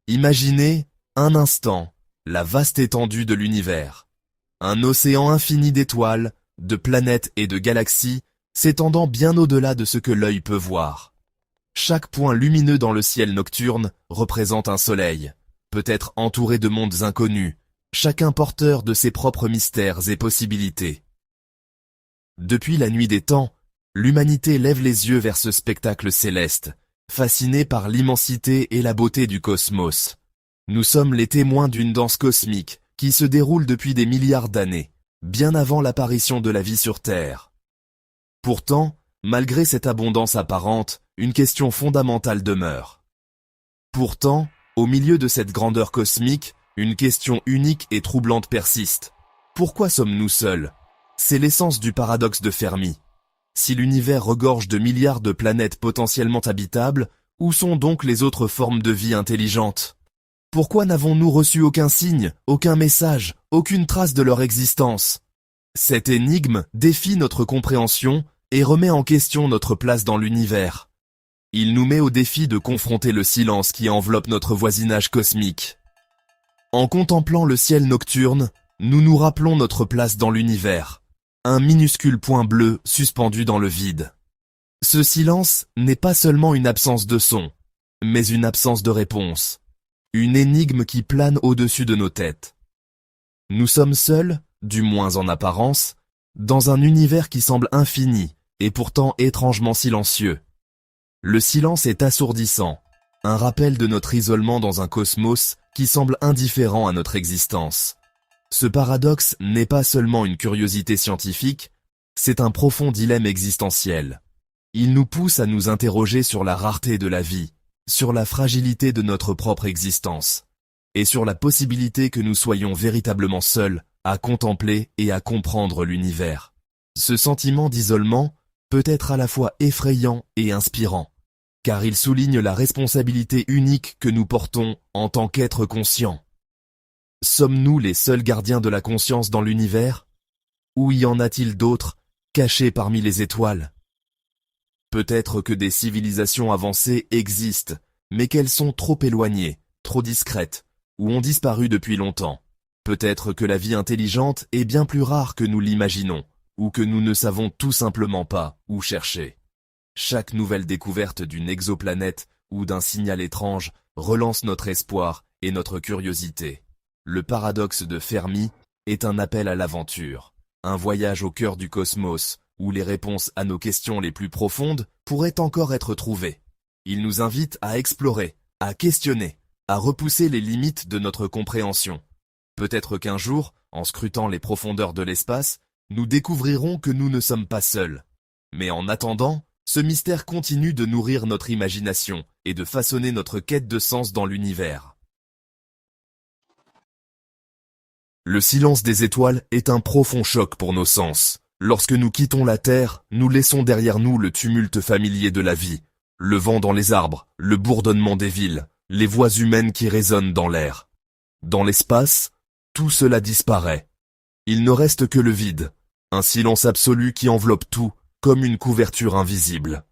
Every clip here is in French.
Imaginez, un instant, la vaste étendue de l'univers. Un océan infini d'étoiles, de planètes et de galaxies, s'étendant bien au-delà de ce que l'œil peut voir. Chaque point lumineux dans le ciel nocturne représente un soleil, peut-être entouré de mondes inconnus, chacun porteur de ses propres mystères et possibilités. Depuis la nuit des temps, l'humanité lève les yeux vers ce spectacle céleste, fascinée par l'immensité et la beauté du cosmos. Nous sommes les témoins d'une danse cosmique qui se déroule depuis des milliards d'années, bien avant l'apparition de la vie sur Terre. Pourtant, malgré cette abondance apparente, une question fondamentale demeure. Pourtant, au milieu de cette grandeur cosmique, une question unique et troublante persiste. Pourquoi sommes-nous seuls? C'est l'essence du paradoxe de Fermi. Si l'univers regorge de milliards de planètes potentiellement habitables, où sont donc les autres formes de vie intelligentes? Pourquoi n'avons-nous reçu aucun signe, aucun message, aucune trace de leur existence? Cette énigme défie notre compréhension et remet en question notre place dans l'univers. Il nous met au défi de confronter le silence qui enveloppe notre voisinage cosmique. En contemplant le ciel nocturne, nous nous rappelons notre place dans l'univers. Un minuscule point bleu suspendu dans le vide. Ce silence n'est pas seulement une absence de son, mais une absence de réponse. Une énigme qui plane au-dessus de nos têtes. Nous sommes seuls, du moins en apparence, dans un univers qui semble infini, et pourtant étrangement silencieux. Le silence est assourdissant, un rappel de notre isolement dans un cosmos qui semble indifférent à notre existence. Ce paradoxe n'est pas seulement une curiosité scientifique, c'est un profond dilemme existentiel. Il nous pousse à nous interroger sur la rareté de la vie, sur la fragilité de notre propre existence, et sur la possibilité que nous soyons véritablement seuls à contempler et à comprendre l'univers. Ce sentiment d'isolement peut être à la fois effrayant et inspirant, car il souligne la responsabilité unique que nous portons en tant qu'êtres conscients. Sommes-nous les seuls gardiens de la conscience dans l'univers? Ou y en a-t-il d'autres, cachés parmi les étoiles? Peut-être que des civilisations avancées existent, mais qu'elles sont trop éloignées, trop discrètes, ou ont disparu depuis longtemps. Peut-être que la vie intelligente est bien plus rare que nous l'imaginons, ou que nous ne savons tout simplement pas où chercher. Chaque nouvelle découverte d'une exoplanète ou d'un signal étrange relance notre espoir et notre curiosité. Le paradoxe de Fermi est un appel à l'aventure, un voyage au cœur du cosmos, où les réponses à nos questions les plus profondes pourraient encore être trouvées. Il nous invite à explorer, à questionner, à repousser les limites de notre compréhension. Peut-être qu'un jour, en scrutant les profondeurs de l'espace, nous découvrirons que nous ne sommes pas seuls. Mais en attendant, ce mystère continue de nourrir notre imagination et de façonner notre quête de sens dans l'univers. Le silence des étoiles est un profond choc pour nos sens. Lorsque nous quittons la Terre, nous laissons derrière nous le tumulte familier de la vie, le vent dans les arbres, le bourdonnement des villes, les voix humaines qui résonnent dans l'air. Dans l'espace, tout cela disparaît. Il ne reste que le vide, un silence absolu qui enveloppe tout, comme une couverture invisible.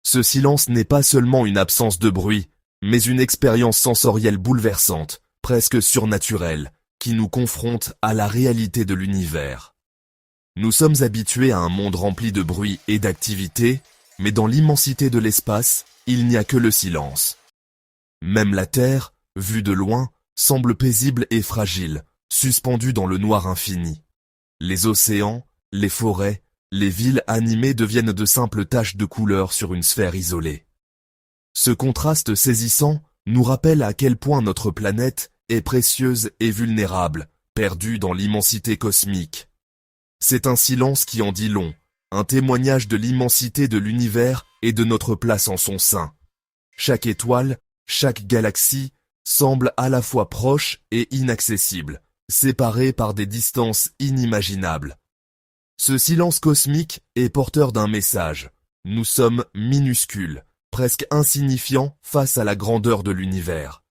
Ce silence n'est pas seulement une absence de bruit, mais une expérience sensorielle bouleversante, presque surnaturelle, qui nous confronte à la réalité de l'univers. Nous sommes habitués à un monde rempli de bruit et d'activité, mais dans l'immensité de l'espace, il n'y a que le silence. Même la Terre, vue de loin, semble paisible et fragile, suspendue dans le noir infini. Les océans, les forêts, les villes animées deviennent de simples taches de couleur sur une sphère isolée. Ce contraste saisissant nous rappelle à quel point notre planète est précieuse et vulnérable, perdue dans l'immensité cosmique. C'est un silence qui en dit long, un témoignage de l'immensité de l'univers et de notre place en son sein. Chaque étoile, chaque galaxie, semble à la fois proche et inaccessible, séparée par des distances inimaginables. Ce silence cosmique est porteur d'un message. Nous sommes minuscules, presque insignifiants face à la grandeur de l'univers.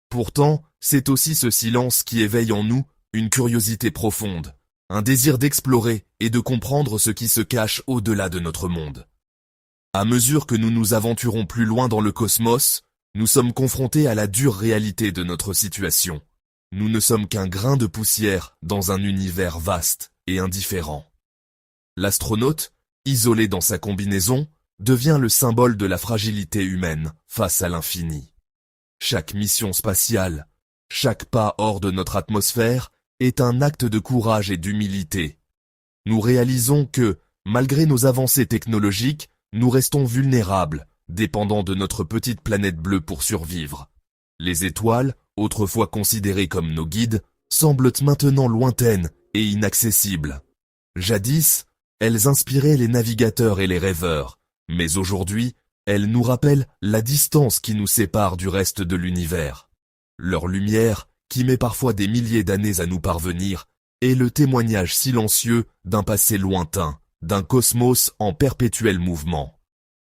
Pourtant, c'est aussi ce silence qui éveille en nous une curiosité profonde, un désir d'explorer et de comprendre ce qui se cache au-delà de notre monde. À mesure que nous nous aventurons plus loin dans le cosmos, nous sommes confrontés à la dure réalité de notre situation. Nous ne sommes qu'un grain de poussière dans un univers vaste et indifférent. L'astronaute, isolé dans sa combinaison, devient le symbole de la fragilité humaine face à l'infini. Chaque mission spatiale, chaque pas hors de notre atmosphère est un acte de courage et d'humilité. Nous réalisons que, malgré nos avancées technologiques, nous restons vulnérables, dépendants de notre petite planète bleue pour survivre. Les étoiles, autrefois considérées comme nos guides, semblent maintenant lointaines et inaccessibles. Jadis, elles inspiraient les navigateurs et les rêveurs, mais aujourd'hui, elles nous rappellent la distance qui nous sépare du reste de l'univers. Leur lumière, qui met parfois des milliers d'années à nous parvenir, est le témoignage silencieux d'un passé lointain, d'un cosmos en perpétuel mouvement.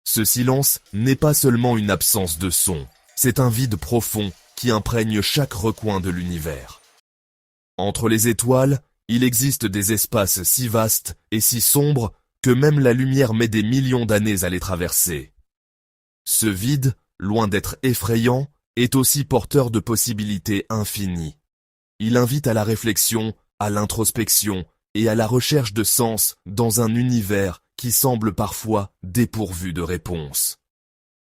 Ce silence n'est pas seulement une absence de son, c'est un vide profond qui imprègne chaque recoin de l'univers. Entre les étoiles, il existe des espaces si vastes et si sombres que même la lumière met des millions d'années à les traverser. Ce vide, loin d'être effrayant, est aussi porteur de possibilités infinies. Il invite à la réflexion, à l'introspection et à la recherche de sens dans un univers qui semble parfois dépourvu de réponses.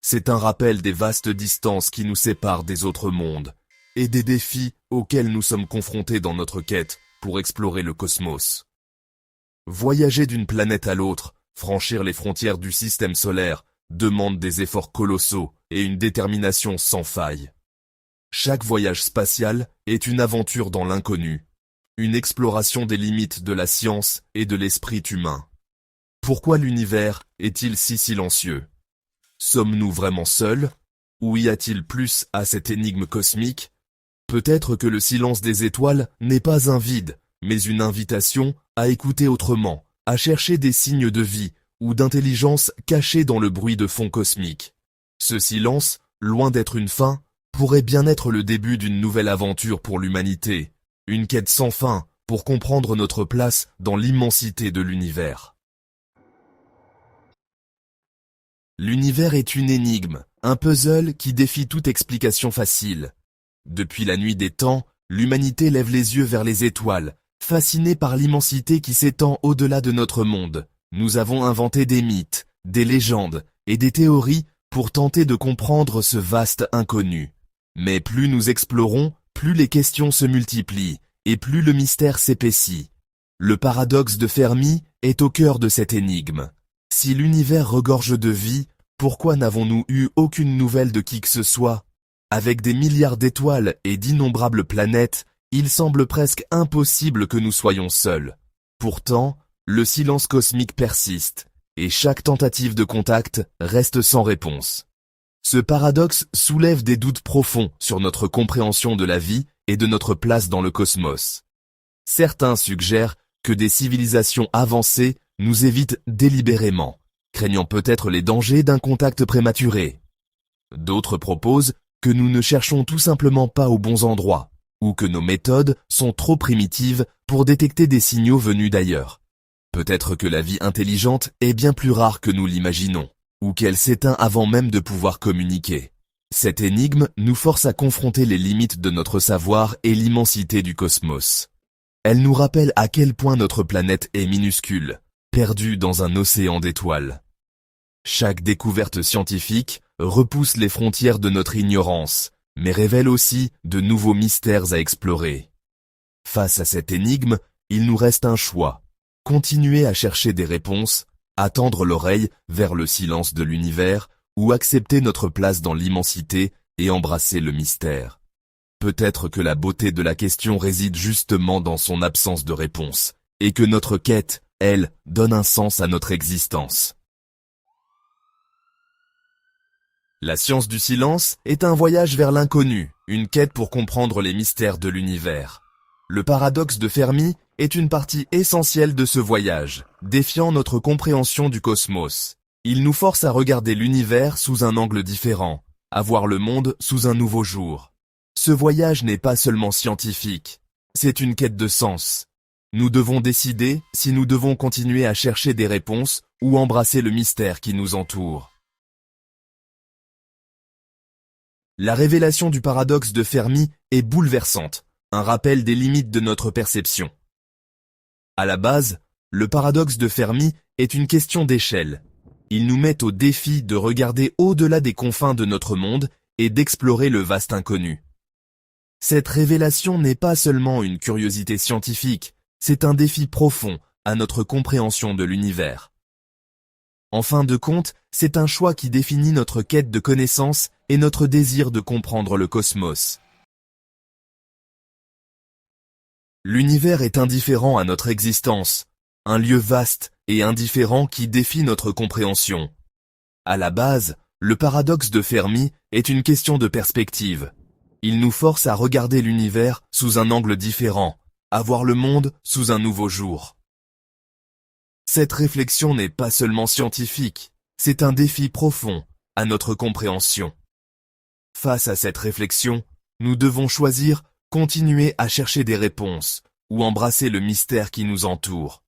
C'est un rappel des vastes distances qui nous séparent des autres mondes et des défis auxquels nous sommes confrontés dans notre quête pour explorer le cosmos. Voyager d'une planète à l'autre, franchir les frontières du système solaire, demande des efforts colossaux et une détermination sans faille. Chaque voyage spatial est une aventure dans l'inconnu, une exploration des limites de la science et de l'esprit humain. Pourquoi l'univers est-il si silencieux? Sommes-nous vraiment seuls? Ou y a-t-il plus à cette énigme cosmique? Peut-être que le silence des étoiles n'est pas un vide, mais une invitation à écouter autrement, à chercher des signes de vie ou d'intelligence cachés dans le bruit de fond cosmique. Ce silence, loin d'être une fin, pourrait bien être le début d'une nouvelle aventure pour l'humanité, une quête sans fin pour comprendre notre place dans l'immensité de l'univers. L'univers est une énigme, un puzzle qui défie toute explication facile. Depuis la nuit des temps, l'humanité lève les yeux vers les étoiles, fascinée par l'immensité qui s'étend au-delà de notre monde. Nous avons inventé des mythes, des légendes et des théories pour tenter de comprendre ce vaste inconnu. Mais plus nous explorons, plus les questions se multiplient et plus le mystère s'épaissit. Le paradoxe de Fermi est au cœur de cette énigme. Si l'univers regorge de vie, pourquoi n'avons-nous eu aucune nouvelle de qui que ce soit? Avec des milliards d'étoiles et d'innombrables planètes, il semble presque impossible que nous soyons seuls. Pourtant, le silence cosmique persiste, et chaque tentative de contact reste sans réponse. Ce paradoxe soulève des doutes profonds sur notre compréhension de la vie et de notre place dans le cosmos. Certains suggèrent que des civilisations avancées nous évitent délibérément, craignant peut-être les dangers d'un contact prématuré. D'autres proposent que nous ne cherchons tout simplement pas aux bons endroits, ou que nos méthodes sont trop primitives pour détecter des signaux venus d'ailleurs. Peut-être que la vie intelligente est bien plus rare que nous l'imaginons, ou qu'elle s'éteint avant même de pouvoir communiquer. Cette énigme nous force à confronter les limites de notre savoir et l'immensité du cosmos. Elle nous rappelle à quel point notre planète est minuscule, perdue dans un océan d'étoiles. Chaque découverte scientifique repousse les frontières de notre ignorance, mais révèle aussi de nouveaux mystères à explorer. Face à cette énigme, il nous reste un choix. Continuer à chercher des réponses, attendre l'oreille vers le silence de l'univers, ou accepter notre place dans l'immensité et embrasser le mystère. Peut-être que la beauté de la question réside justement dans son absence de réponse, et que notre quête, elle, donne un sens à notre existence. La science du silence est un voyage vers l'inconnu, une quête pour comprendre les mystères de l'univers. Le paradoxe de Fermi est une partie essentielle de ce voyage, défiant notre compréhension du cosmos. Il nous force à regarder l'univers sous un angle différent, à voir le monde sous un nouveau jour. Ce voyage n'est pas seulement scientifique, c'est une quête de sens. Nous devons décider si nous devons continuer à chercher des réponses ou embrasser le mystère qui nous entoure. La révélation du paradoxe de Fermi est bouleversante, un rappel des limites de notre perception. À la base, le paradoxe de Fermi est une question d'échelle. Il nous met au défi de regarder au-delà des confins de notre monde et d'explorer le vaste inconnu. Cette révélation n'est pas seulement une curiosité scientifique, c'est un défi profond à notre compréhension de l'univers. En fin de compte, c'est un choix qui définit notre quête de connaissance et notre désir de comprendre le cosmos. L'univers est indifférent à notre existence, un lieu vaste et indifférent qui défie notre compréhension. À la base, le paradoxe de Fermi est une question de perspective. Il nous force à regarder l'univers sous un angle différent, à voir le monde sous un nouveau jour. Cette réflexion n'est pas seulement scientifique, c'est un défi profond à notre compréhension. Face à cette réflexion, nous devons choisir continuer à chercher des réponses ou embrasser le mystère qui nous entoure.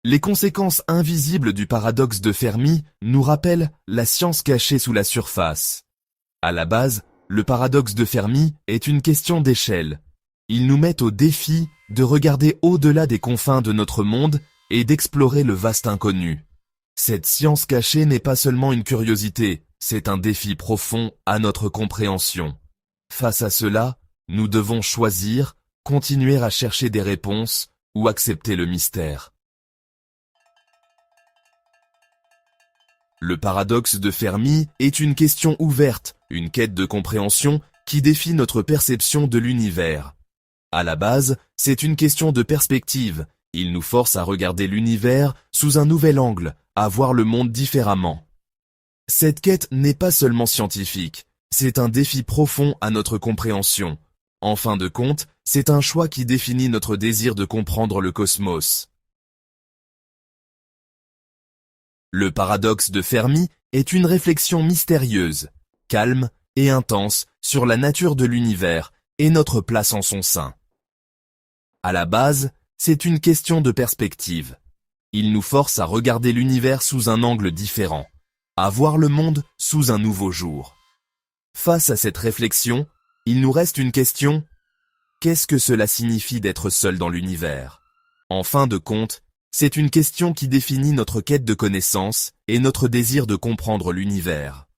Les conséquences invisibles du paradoxe de Fermi nous rappellent la science cachée sous la surface. À la base, le paradoxe de Fermi est une question d'échelle. Il nous met au défi de regarder au-delà des confins de notre monde et d'explorer le vaste inconnu. Cette science cachée n'est pas seulement une curiosité, c'est un défi profond à notre compréhension. Face à cela, nous devons choisir, continuer à chercher des réponses ou accepter le mystère. Le paradoxe de Fermi est une question ouverte, une quête de compréhension qui défie notre perception de l'univers. À la base, c'est une question de perspective. Il nous force à regarder l'univers sous un nouvel angle, à voir le monde différemment. Cette quête n'est pas seulement scientifique, c'est un défi profond à notre compréhension. En fin de compte, c'est un choix qui définit notre désir de comprendre le cosmos. Le paradoxe de Fermi est une réflexion mystérieuse, calme et intense sur la nature de l'univers et notre place en son sein. À la base, c'est une question de perspective. Il nous force à regarder l'univers sous un angle différent, à voir le monde sous un nouveau jour. Face à cette réflexion, il nous reste une question. Qu'est-ce que cela signifie d'être seul dans l'univers? En fin de compte, c'est une question qui définit notre quête de connaissance et notre désir de comprendre l'univers.